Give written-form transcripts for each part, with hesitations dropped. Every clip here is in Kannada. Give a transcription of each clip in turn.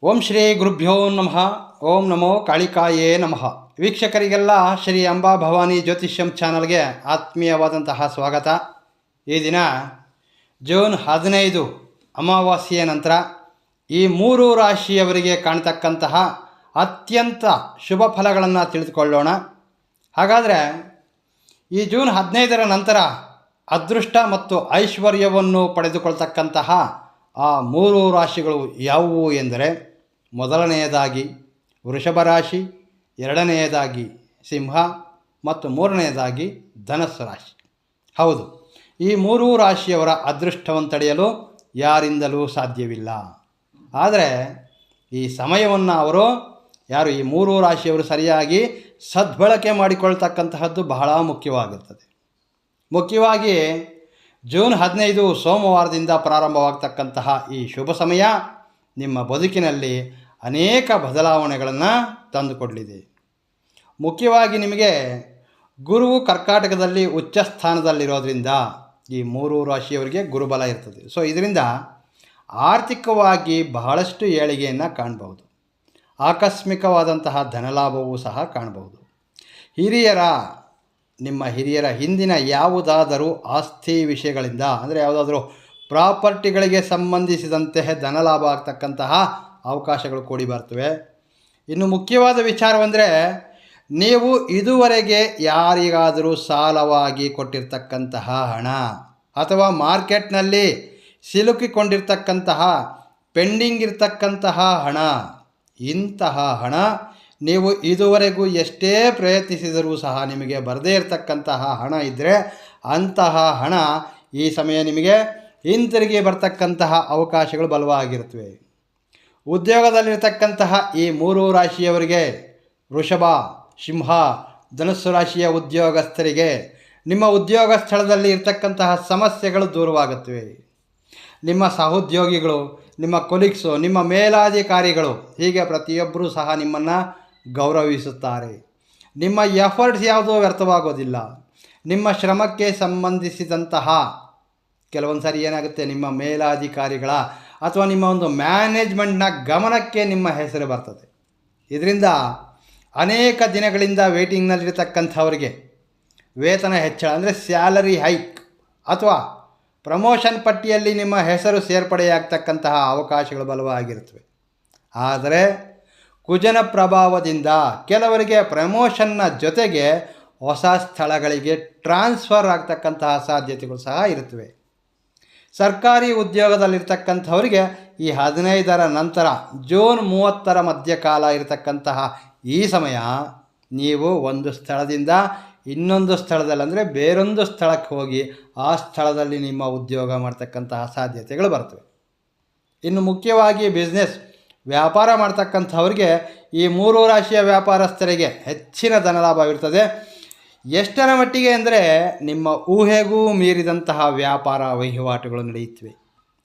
ಓಂ ಶ್ರೀ ಗುರುಭ್ಯೋ ನಮಃ. ಓಂ ನಮೋ ಕಾಳಿಕಾಯೇ ನಮಃ. ವೀಕ್ಷಕರಿಗೆಲ್ಲ ಶ್ರೀ ಅಂಬಾ ಭವಾನಿ ಜ್ಯೋತಿಷ್ಯಂ ಚಾನಲ್ಗೆ ಆತ್ಮೀಯವಾದಂತಹ ಸ್ವಾಗತ. ಈ ದಿನ ಜೂನ್ 15 ಅಮಾವಾಸ್ಯೆಯ ನಂತರ ಈ 3 ರಾಶಿಯವರಿಗೆ ಕಾಣ್ತಕ್ಕಂತಹ ಅತ್ಯಂತ ಶುಭ ಫಲಗಳನ್ನು ತಿಳಿದುಕೊಳ್ಳೋಣ. ಹಾಗಾದರೆ ಈ ಜೂನ್ 15ರ ನಂತರ ಅದೃಷ್ಟ ಮತ್ತು ಐಶ್ವರ್ಯವನ್ನು ಪಡೆದುಕೊಳ್ತಕ್ಕಂತಹ ಆ 3 ರಾಶಿಗಳು ಯಾವುವು ಎಂದರೆ, ಮೊದಲನೆಯದಾಗಿ ವೃಷಭ ರಾಶಿ, ಎರಡನೆಯದಾಗಿ ಸಿಂಹ ಮತ್ತು ಮೂರನೆಯದಾಗಿ ಧನಸ್ಸು ರಾಶಿ. ಹೌದು, ಈ 3 ರಾಶಿಯವರ ಅದೃಷ್ಟವನ್ನು ತಡೆಯಲು ಯಾರಿಂದಲೂ ಸಾಧ್ಯವಿಲ್ಲ. ಆದರೆ ಈ ಸಮಯವನ್ನು ಯಾರು ಈ 3 ರಾಶಿಯವರು ಸರಿಯಾಗಿ ಸದ್ಬಳಕೆ ಮಾಡಿಕೊಳ್ತಕ್ಕಂತಹದ್ದು ಬಹಳ ಮುಖ್ಯವಾಗಿರ್ತದೆ. ಮುಖ್ಯವಾಗಿ ಜೂನ್ 15 ಸೋಮವಾರದಿಂದ ಪ್ರಾರಂಭವಾಗ್ತಕ್ಕಂತಹ ಈ ಶುಭ ಸಮಯ ನಿಮ್ಮ ಬದುಕಿನಲ್ಲಿ ಅನೇಕ ಬದಲಾವಣೆಗಳನ್ನು ತಂದುಕೊಡಲಿದೆ. ಮುಖ್ಯವಾಗಿ ನಿಮಗೆ ಗುರುವು ಕರ್ಕಾಟಕದಲ್ಲಿ ಉಚ್ಚ ಸ್ಥಾನದಲ್ಲಿರೋದ್ರಿಂದ ಈ 3 ರಾಶಿಯವರಿಗೆ ಗುರುಬಲ ಇರ್ತದೆ. ಸೊ ಇದರಿಂದ ಆರ್ಥಿಕವಾಗಿ ಬಹಳಷ್ಟು ಏಳಿಗೆಯನ್ನು ಕಾಣಬಹುದು. ಆಕಸ್ಮಿಕವಾದಂತಹ ಧನಲಾಭವೂ ಸಹ ಕಾಣಬಹುದು. ನಿಮ್ಮ ಹಿರಿಯರ ಹಿಂದಿನ ಯಾವುದಾದರೂ ಆಸ್ತಿ ವಿಷಯಗಳಿಂದ, ಅಂದರೆ ಯಾವುದಾದ್ರೂ ಪ್ರಾಪರ್ಟಿಗಳಿಗೆ ಸಂಬಂಧಿಸಿದಂತೆ ಧನಲಾಭ ಆಗ್ತಕ್ಕಂತಹ ಅವಕಾಶಗಳು ಕೂಡಿ ಬರ್ತವೆ. ಇನ್ನು ಮುಖ್ಯವಾದ ವಿಚಾರವೆಂದರೆ, ನೀವು ಇದುವರೆಗೆ ಯಾರಿಗಾದರೂ ಸಾಲವಾಗಿ ಕೊಟ್ಟಿರ್ತಕ್ಕಂತಹ ಹಣ ಅಥವಾ ಮಾರ್ಕೆಟ್ನಲ್ಲಿ ಸಿಲುಕಿಕೊಂಡಿರ್ತಕ್ಕಂತಹ ಪೆಂಡಿಂಗ್ ಇರ್ತಕ್ಕಂತಹ ಹಣ, ಇಂತಹ ಹಣ ನೀವು ಇದುವರೆಗೂ ಎಷ್ಟೇ ಪ್ರಯತ್ನಿಸಿದರೂ ಸಹ ನಿಮಗೆ ಬರದೇ ಇರತಕ್ಕಂತಹ ಹಣ ಇದ್ದರೆ ಅಂತಹ ಹಣ ಈ ಸಮಯ ನಿಮಗೆ ಹಿಂತಿರುಗಿ ಬರ್ತಕ್ಕಂತಹ ಅವಕಾಶಗಳು ಬಲವಾಗಿರುತ್ತವೆ. ಉದ್ಯೋಗದಲ್ಲಿರ್ತಕ್ಕಂತಹ ಈ 3 ರಾಶಿಯವರಿಗೆ, ವೃಷಭ, ಸಿಂಹ, ಧನಸ್ಸು ರಾಶಿಯ ಉದ್ಯೋಗಸ್ಥರಿಗೆ ನಿಮ್ಮ ಉದ್ಯೋಗ ಸ್ಥಳದಲ್ಲಿ ಇರ್ತಕ್ಕಂತಹ ಸಮಸ್ಯೆಗಳು ದೂರವಾಗುತ್ತವೆ. ನಿಮ್ಮ ಸಹೋದ್ಯೋಗಿಗಳು, ನಿಮ್ಮ ಕೊಲೀಗ್ಸು, ನಿಮ್ಮ ಮೇಲಾಧಿಕಾರಿಗಳು, ಹೀಗೆ ಪ್ರತಿಯೊಬ್ಬರೂ ಸಹ ನಿಮ್ಮನ್ನು ಗೌರವಿಸುತ್ತಾರೆ. ನಿಮ್ಮ ಎಫರ್ಟ್ಸ್ ಯಾವುದೂ ವ್ಯರ್ಥವಾಗೋದಿಲ್ಲ. ನಿಮ್ಮ ಶ್ರಮಕ್ಕೆ ಸಂಬಂಧಿಸಿದಂತಹ ಕೆಲವೊಂದು ಸಾರಿ ಏನಾಗುತ್ತೆ, ನಿಮ್ಮ ಮೇಲಾಧಿಕಾರಿಗಳ ಅಥವಾ ನಿಮ್ಮ ಒಂದು ಮ್ಯಾನೇಜ್ಮೆಂಟ್ನ ಗಮನಕ್ಕೆ ನಿಮ್ಮ ಹೆಸರು ಬರ್ತದೆ. ಇದರಿಂದ ಅನೇಕ ದಿನಗಳಿಂದ ವೇಟಿಂಗ್ನಲ್ಲಿರ್ತಕ್ಕಂಥವರಿಗೆ ವೇತನ ಹೆಚ್ಚಳ, ಅಂದರೆ ಸ್ಯಾಲರಿ ಹೈಕ್ ಅಥವಾ ಪ್ರಮೋಷನ್ ಪಟ್ಟಿಯಲ್ಲಿ ನಿಮ್ಮ ಹೆಸರು ಸೇರ್ಪಡೆಯಾಗ್ತಕ್ಕಂತಹ ಅವಕಾಶಗಳು ಬಲವಾಗಿರುತ್ತವೆ. ಆದರೆ ಕುಜನ ಪ್ರಭಾವದಿಂದ ಕೆಲವರಿಗೆ ಪ್ರಮೋಷನ್ನ ಜೊತೆಗೆ ಹೊಸ ಸ್ಥಳಗಳಿಗೆ ಟ್ರಾನ್ಸ್ಫರ್ ಆಗ್ತಕ್ಕಂತಹ ಸಾಧ್ಯತೆಗಳು ಸಹ ಇರುತ್ತವೆ. ಸರ್ಕಾರಿ ಉದ್ಯೋಗದಲ್ಲಿರ್ತಕ್ಕಂಥವರಿಗೆ ಈ 15ರ ನಂತರ ಜೂನ್ 30ರ ಮಧ್ಯಕಾಲ ಇರತಕ್ಕಂತಹ ಈ ಸಮಯ, ನೀವು ಒಂದು ಸ್ಥಳದಿಂದ ಇನ್ನೊಂದು ಸ್ಥಳದಲ್ಲಿ, ಅಂದರೆ ಬೇರೊಂದು ಸ್ಥಳಕ್ಕೆ ಹೋಗಿ ಆ ಸ್ಥಳದಲ್ಲಿ ನಿಮ್ಮ ಉದ್ಯೋಗ ಮಾಡ್ತಕ್ಕಂತಹ ಸಾಧ್ಯತೆಗಳು ಬರ್ತವೆ. ಇನ್ನು ಮುಖ್ಯವಾಗಿ ವ್ಯಾಪಾರ ಮಾಡ್ತಕ್ಕಂಥವ್ರಿಗೆ ಈ 3 ರಾಶಿಯ ವ್ಯಾಪಾರಸ್ಥರಿಗೆ ಹೆಚ್ಚಿನ ಧನಲಾಭವಿರ್ತದೆ. ಎಷ್ಟರ ಮಟ್ಟಿಗೆ ಅಂದರೆ, ನಿಮ್ಮ ಊಹೆಗೂ ಮೀರಿದಂತಹ ವ್ಯಾಪಾರ ವಹಿವಾಟುಗಳು ನಡೆಯುತ್ತವೆ.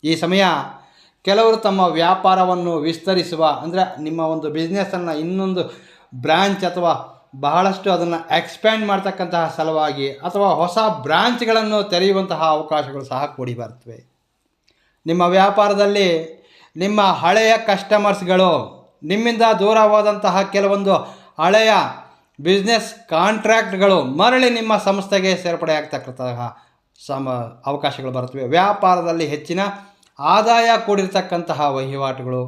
ಈ ಸಮಯ ಕೆಲವರು ತಮ್ಮ ವ್ಯಾಪಾರವನ್ನು ವಿಸ್ತರಿಸುವ, ಅಂದರೆ ನಿಮ್ಮ ಒಂದು ಬಿಸ್ನೆಸ್ಸನ್ನು ಇನ್ನೊಂದು ಬ್ರ್ಯಾಂಚ್ ಅಥವಾ ಬಹಳಷ್ಟು ಅದನ್ನು ಎಕ್ಸ್ಪ್ಯಾಂಡ್ ಮಾಡ್ತಕ್ಕಂತಹ ಸಲುವಾಗಿ ಅಥವಾ ಹೊಸ ಬ್ರಾಂಚ್ಗಳನ್ನು ತೆರೆಯುವಂತಹ ಅವಕಾಶಗಳು ಸಹ ಕೂಡಿ ಬರ್ತವೆ. ನಿಮ್ಮ ವ್ಯಾಪಾರದಲ್ಲಿ ನಿಮ್ಮ ಹಳೆಯ ಕಸ್ಟಮರ್ಸ್ಗಳು, ನಿಮ್ಮಿಂದ ದೂರವಾದಂತಹ ಕೆಲವೊಂದು ಹಳೆಯ ಬಿಸ್ನೆಸ್ ಕಾಂಟ್ರಾಕ್ಟ್ಗಳು ಮರಳಿ ನಿಮ್ಮ ಸಂಸ್ಥೆಗೆ ಸೇರ್ಪಡೆ ಆಗ್ತಕ್ಕಂತಹ ಅವಕಾಶಗಳು ಬರ್ತವೆ. ವ್ಯಾಪಾರದಲ್ಲಿ ಹೆಚ್ಚಿನ ಆದಾಯ ಕೂಡಿರ್ತಕ್ಕಂತಹ ವಹಿವಾಟುಗಳು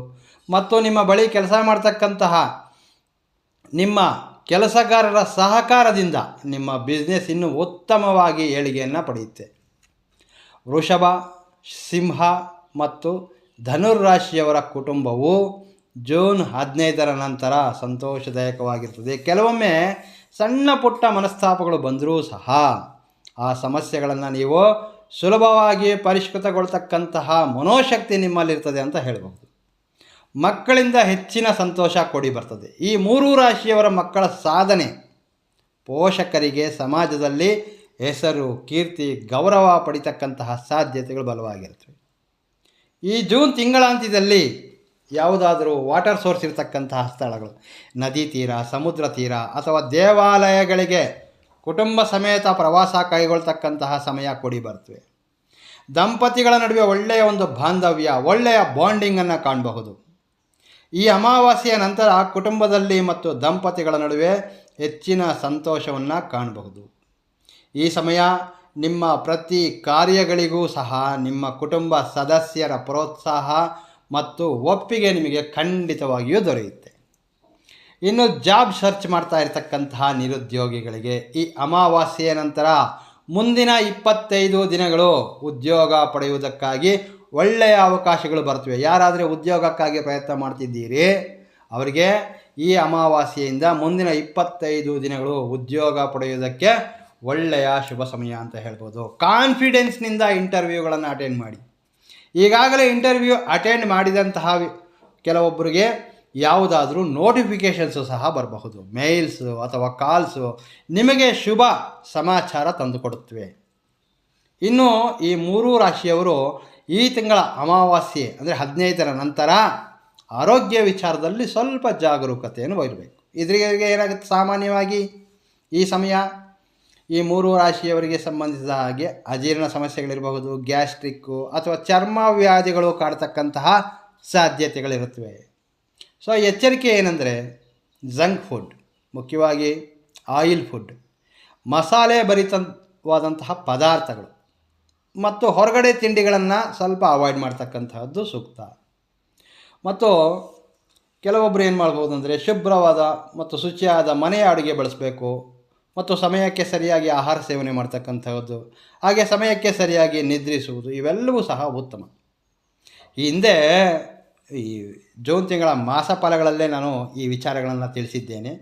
ಮತ್ತು ನಿಮ್ಮ ಬಳಿ ಕೆಲಸ ಮಾಡ್ತಕ್ಕಂತಹ ನಿಮ್ಮ ಕೆಲಸಗಾರರ ಸಹಕಾರದಿಂದ ನಿಮ್ಮ ಬಿಸ್ನೆಸ್ ಇನ್ನೂ ಉತ್ತಮವಾಗಿ ಏಳಿಗೆಯನ್ನು ಪಡೆಯುತ್ತೆ. ವೃಷಭ, ಸಿಂಹ ಮತ್ತು ಧನುರ್ರಾಶಿಯವರ ಕುಟುಂಬವು ಜೂನ್ 15ರ ನಂತರ ಸಂತೋಷದಾಯಕವಾಗಿರ್ತದೆ. ಕೆಲವೊಮ್ಮೆ ಸಣ್ಣ ಪುಟ್ಟ ಮನಸ್ತಾಪಗಳು ಬಂದರೂ ಸಹ ಆ ಸಮಸ್ಯೆಗಳನ್ನು ನೀವು ಸುಲಭವಾಗಿ ಪರಿಷ್ಕೃತಗೊಳ್ತಕ್ಕಂತಹ ಮನೋಶಕ್ತಿ ನಿಮ್ಮಲ್ಲಿರ್ತದೆ ಅಂತ ಹೇಳ್ಬೋದು. ಮಕ್ಕಳಿಂದ ಹೆಚ್ಚಿನ ಸಂತೋಷ ಕೂಡಿ ಬರ್ತದೆ. ಈ 3 ರಾಶಿಯವರ ಮಕ್ಕಳ ಸಾಧನೆ ಪೋಷಕರಿಗೆ ಸಮಾಜದಲ್ಲಿ ಹೆಸರು, ಕೀರ್ತಿ, ಗೌರವ ಪಡಿತಕ್ಕಂತಹ ಸಾಧ್ಯತೆಗಳು ಬಲವಾಗಿರ್ತವೆ. ಈ ಜೂನ್ ತಿಂಗಳಾಂತ್ಯದಲ್ಲಿ ಯಾವುದಾದರೂ ವಾಟರ್ ಸೋರ್ಸ್ ಇರತಕ್ಕಂತಹ ಸ್ಥಳಗಳು, ನದಿ ತೀರ, ಸಮುದ್ರ ತೀರ ಅಥವಾ ದೇವಾಲಯಗಳಿಗೆ ಕುಟುಂಬ ಸಮೇತ ಪ್ರವಾಸ ಕೈಗೊಳ್ತಕ್ಕಂತಹ ಸಮಯ ಕೂಡಿ ಬರ್ತವೆ. ದಂಪತಿಗಳ ನಡುವೆ ಒಳ್ಳೆಯ ಒಂದು ಬಾಂಧವ್ಯ, ಒಳ್ಳೆಯ ಬಾಂಡಿಂಗನ್ನು ಕಾಣಬಹುದು. ಈ ಅಮಾವಾಸ್ಯೆಯ ನಂತರ ಕುಟುಂಬದಲ್ಲಿ ಮತ್ತು ದಂಪತಿಗಳ ನಡುವೆ ಹೆಚ್ಚಿನ ಸಂತೋಷವನ್ನು ಕಾಣಬಹುದು. ಈ ಸಮಯ ನಿಮ್ಮ ಪ್ರತಿ ಕಾರ್ಯಗಳಿಗೂ ಸಹ ನಿಮ್ಮ ಕುಟುಂಬ ಸದಸ್ಯರ ಪ್ರೋತ್ಸಾಹ ಮತ್ತು ಒಪ್ಪಿಗೆ ನಿಮಗೆ ಖಂಡಿತವಾಗಿಯೂ ದೊರೆಯುತ್ತೆ. ಇನ್ನು ಜಾಬ್ ಸರ್ಚ್ ಮಾಡ್ತಾ ಇರತಕ್ಕಂತಹ ನಿರುದ್ಯೋಗಿಗಳಿಗೆ ಈ ಅಮಾವಾಸ್ಯೆಯ ನಂತರ ಮುಂದಿನ 25 ದಿನಗಳು ಉದ್ಯೋಗ ಪಡೆಯುವುದಕ್ಕಾಗಿ ಒಳ್ಳೆಯ ಅವಕಾಶಗಳು ಬರ್ತವೆ. ಯಾರಾದರೆ ಉದ್ಯೋಗಕ್ಕಾಗಿ ಪ್ರಯತ್ನ ಮಾಡ್ತಿದ್ದೀರಿ ಅವರಿಗೆ ಈ ಅಮಾವಾಸ್ಯೆಯಿಂದ ಮುಂದಿನ 25 ದಿನಗಳು ಉದ್ಯೋಗ ಪಡೆಯುವುದಕ್ಕೆ ಒಳ್ಳೆಯ ಶುಭ ಸಮಯ ಅಂತ ಹೇಳ್ಬೋದು. ಕಾನ್ಫಿಡೆನ್ಸ್ನಿಂದ ಇಂಟರ್ವ್ಯೂಗಳನ್ನು ಅಟೆಂಡ್ ಮಾಡಿ. ಈಗಾಗಲೇ ಇಂಟರ್ವ್ಯೂ ಅಟೆಂಡ್ ಮಾಡಿದಂತಹ ಕೆಲವೊಬ್ಬರಿಗೆ ಯಾವುದಾದ್ರೂ ನೋಟಿಫಿಕೇಷನ್ಸು ಸಹ ಬರಬಹುದು. ಮೇಲ್ಸು ಅಥವಾ ಕಾಲ್ಸು ನಿಮಗೆ ಶುಭ ಸಮಾಚಾರ ತಂದುಕೊಡುತ್ತವೆ. ಇನ್ನು ಈ 3 ರಾಶಿಯವರು ಈ ತಿಂಗಳ ಅಮಾವಾಸ್ಯೆ ಅಂದರೆ 15ರ ನಂತರ ಆರೋಗ್ಯ ವಿಚಾರದಲ್ಲಿ ಸ್ವಲ್ಪ ಜಾಗರೂಕತೆಯನ್ನು ವಹಿಸಬೇಕು. ಇದರಿಗೆ ಏನಾಗುತ್ತೆ, ಸಾಮಾನ್ಯವಾಗಿ ಈ ಸಮಯ ಈ 3 ರಾಶಿಯವರಿಗೆ ಸಂಬಂಧಿಸಿದ ಹಾಗೆ ಅಜೀರ್ಣ ಸಮಸ್ಯೆಗಳಿರಬಹುದು, ಗ್ಯಾಸ್ಟ್ರಿಕ್ಕು ಅಥವಾ ಚರ್ಮ ವ್ಯಾಧಿಗಳು ಕಾಡ್ತಕ್ಕಂತಹ ಸಾಧ್ಯತೆಗಳಿರುತ್ತವೆ. ಸೊ ಎಚ್ಚರಿಕೆ ಏನೆಂದರೆ, ಜಂಕ್ ಫುಡ್, ಮುಖ್ಯವಾಗಿ ಆಯಿಲ್ ಫುಡ್, ಮಸಾಲೆ ಭರಿತವಾದಂತಹ ಪದಾರ್ಥಗಳು ಮತ್ತು ಹೊರಗಡೆ ತಿಂಡಿಗಳನ್ನು ಸ್ವಲ್ಪ ಅವಾಯ್ಡ್ ಮಾಡ್ತಕ್ಕಂತಹದ್ದು ಸೂಕ್ತ. ಮತ್ತು ಕೆಲವೊಬ್ಬರು ಏನು ಮಾಡ್ಬೋದು ಅಂದರೆ, ಶುಭ್ರವಾದ ಮತ್ತು ಶುಚಿಯಾದ ಮನೆಯ ಅಡುಗೆ ಬಳಸಬೇಕು ಮತ್ತು ಸಮಯಕ್ಕೆ ಸರಿಯಾಗಿ ಆಹಾರ ಸೇವನೆ ಮಾಡ್ತಕ್ಕಂಥದ್ದು, ಹಾಗೆ ಸಮಯಕ್ಕೆ ಸರಿಯಾಗಿ ನಿದ್ರಿಸುವುದು, ಇವೆಲ್ಲವೂ ಸಹ ಉತ್ತಮ. ಈ ಹಿಂದೆ ಈ ಜೂನ್ ತಿಂಗಳ ಮಾಸ ಫಲಗಳಲ್ಲೇ ನಾನು ಈ ವಿಚಾರಗಳನ್ನು ತಿಳಿಸಿದ್ದೇನೆ.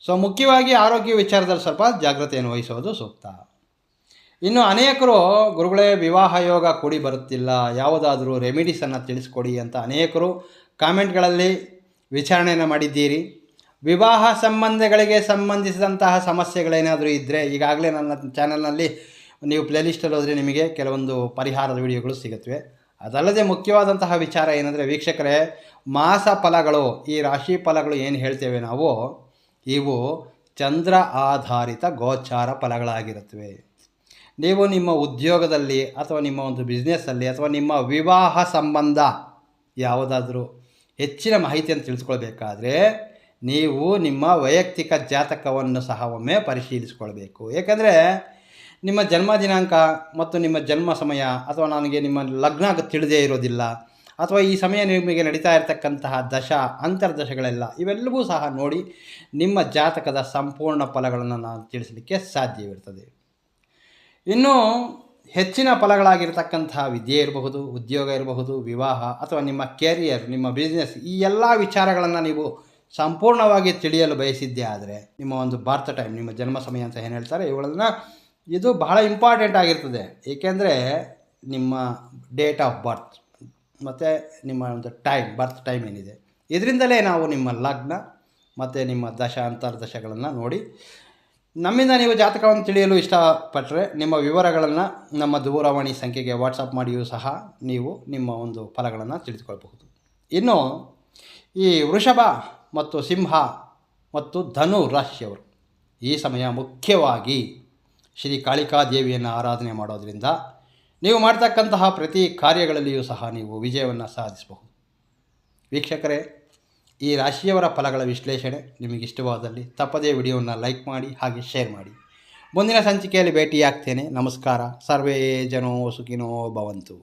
ಸೊ ಮುಖ್ಯವಾಗಿ ಆರೋಗ್ಯ ವಿಚಾರದಲ್ಲಿ ಸ್ವಲ್ಪ ಜಾಗ್ರತೆಯನ್ನು ವಹಿಸೋದು ಸೂಕ್ತ. ಇನ್ನು ಅನೇಕರು, ಗುರುಗಳೇ ವಿವಾಹ ಯೋಗ ಕೂಡಿ ಬರುತ್ತಿಲ್ಲ, ಯಾವುದಾದ್ರೂ ರೆಮಿಡೀಸನ್ನು ತಿಳಿಸ್ಕೊಡಿ ಅಂತ ಅನೇಕರು ಕಾಮೆಂಟ್ಗಳಲ್ಲಿ ವಿಚಾರಣೆಯನ್ನು ಮಾಡಿದ್ದೀರಿ. ವಿವಾಹ ಸಂಬಂಧಗಳಿಗೆ ಸಂಬಂಧಿಸಿದಂತಹ ಸಮಸ್ಯೆಗಳೇನಾದರೂ ಇದ್ದರೆ ಈಗಾಗಲೇ ನನ್ನ ಚಾನಲ್ನಲ್ಲಿ ನೀವು ಪ್ಲೇಲಿಸ್ಟಲ್ಲಿ ಹೋದರೆ ನಿಮಗೆ ಕೆಲವೊಂದು ಪರಿಹಾರದ ವಿಡಿಯೋಗಳು ಸಿಗುತ್ತವೆ. ಅದಲ್ಲದೆ ಮುಖ್ಯವಾದಂತಹ ವಿಚಾರ ಏನಂದರೆ ವೀಕ್ಷಕರೇ, ಮಾಸ ಫಲಗಳು, ಈ ರಾಶಿ ಫಲಗಳು ಏನು ಹೇಳ್ತೇವೆ ನಾವು, ಇವು ಚಂದ್ರ ಆಧಾರಿತ ಗೋಚಾರ ಫಲಗಳಾಗಿರುತ್ತವೆ. ನೀವು ನಿಮ್ಮ ಉದ್ಯೋಗದಲ್ಲಿ ಅಥವಾ ನಿಮ್ಮ ಒಂದು ಬಿಸ್ನೆಸ್ಸಲ್ಲಿ ಅಥವಾ ನಿಮ್ಮ ವಿವಾಹ ಸಂಬಂಧ ಯಾವುದಾದ್ರೂ ಹೆಚ್ಚಿನ ಮಾಹಿತಿಯನ್ನು ತಿಳಿಸ್ಕೊಳ್ಬೇಕಾದ್ರೆ ನೀವು ನಿಮ್ಮ ವೈಯಕ್ತಿಕ ಜಾತಕವನ್ನು ಸಹ ಒಮ್ಮೆ ಪರಿಶೀಲಿಸಿಕೊಳ್ಬೇಕು. ಏಕೆಂದರೆ ನಿಮ್ಮ ಜನ್ಮ ದಿನಾಂಕ ಮತ್ತು ನಿಮ್ಮ ಜನ್ಮ ಸಮಯ ಅಥವಾ ನನಗೆ ನಿಮ್ಮ ಲಗ್ನ ತಿಳಿದೇ ಇರೋದಿಲ್ಲ, ಅಥವಾ ಈ ಸಮಯ ನಿಮಗೆ ನಡೀತಾ ಇರತಕ್ಕಂತಹ ಅಂತರ್ದಶೆಗಳೆಲ್ಲ ಇವೆಲ್ಲವೂ ಸಹ ನೋಡಿ ನಿಮ್ಮ ಜಾತಕದ ಸಂಪೂರ್ಣ ಫಲಗಳನ್ನು ನಾನು ತಿಳಿಸಲಿಕ್ಕೆ ಸಾಧ್ಯವಿರ್ತದೆ. ಇನ್ನು ಹೆಚ್ಚಿನ ಫಲಗಳಾಗಿರ್ತಕ್ಕಂತಹ ವಿದ್ಯೆ ಇರಬಹುದು, ಉದ್ಯೋಗ ಇರಬಹುದು, ವಿವಾಹ ಅಥವಾ ನಿಮ್ಮ ಕೆರಿಯರ್, ನಿಮ್ಮ ಬಿಸ್ನೆಸ್, ಈ ಎಲ್ಲ ವಿಚಾರಗಳನ್ನು ನೀವು ಸಂಪೂರ್ಣವಾಗಿ ತಿಳಿಯಲು ಬಯಸಿದ್ದೇ ಆದರೆ ನಿಮ್ಮ ಒಂದು ಬರ್ತ್ ಟೈಮ್, ನಿಮ್ಮ ಜನ್ಮ ಸಮಯ ಅಂತ ಏನು ಹೇಳ್ತಾರೆ ಇವುಗಳನ್ನು, ಇದು ಬಹಳ ಇಂಪಾರ್ಟೆಂಟ್ ಆಗಿರ್ತದೆ. ಏಕೆಂದರೆ ನಿಮ್ಮ ಡೇಟ್ ಆಫ್ ಬರ್ತ್ ಮತ್ತು ನಿಮ್ಮ ಒಂದು ಬರ್ತ್ ಟೈಮ್ ಏನಿದೆ, ಇದರಿಂದಲೇ ನಾವು ನಿಮ್ಮ ಲಗ್ನ ಮತ್ತು ನಿಮ್ಮ ಅಂತರ್ದಶೆಗಳನ್ನು ನೋಡಿ ನಮ್ಮಿಂದ ನೀವು ಜಾತಕವನ್ನು ತಿಳಿಯಲು ಇಷ್ಟಪಟ್ಟರೆ ನಿಮ್ಮ ವಿವರಗಳನ್ನು ನಮ್ಮ ದೂರವಾಣಿ ಸಂಖ್ಯೆಗೆ ವಾಟ್ಸಪ್ ಮಾಡಿಯೂ ಸಹ ನೀವು ನಿಮ್ಮ ಒಂದು ಫಲಗಳನ್ನು ತಿಳಿದುಕೊಳ್ಬಹುದು. ಇನ್ನು ಈ ವೃಷಭ ಮತ್ತು ಸಿಂಹ ಮತ್ತು ಧನು ರಾಶಿಯವರು ಈ ಸಮಯ ಮುಖ್ಯವಾಗಿ ಶ್ರೀ ಕಾಳಿಕಾದೇವಿಯನ್ನು ಆರಾಧನೆ ಮಾಡೋದರಿಂದ ನೀವು ಮಾಡ್ತಕ್ಕಂತಹ ಪ್ರತಿ ಕಾರ್ಯಗಳಲ್ಲಿಯೂ ಸಹ ನೀವು ವಿಜಯವನ್ನು ಸಾಧಿಸಬಹುದು. ವೀಕ್ಷಕರೇ, ಈ ರಾಶಿಯವರ ಫಲಗಳ ವಿಶ್ಲೇಷಣೆ ನಿಮಗೆ ಇಷ್ಟವಾದಲ್ಲಿ ತಪ್ಪದೇ ವಿಡಿಯೋವನ್ನು ಲೈಕ್ ಮಾಡಿ ಹಾಗೆ ಶೇರ್ ಮಾಡಿ. ಮುಂದಿನ ಸಂಚಿಕೆಯಲ್ಲಿ ಭೇಟಿಯಾಗ್ತೇನೆ. ನಮಸ್ಕಾರ. ಸರ್ವೇ ಜನೋ ಸುಖಿನೋ ಭವಂತು.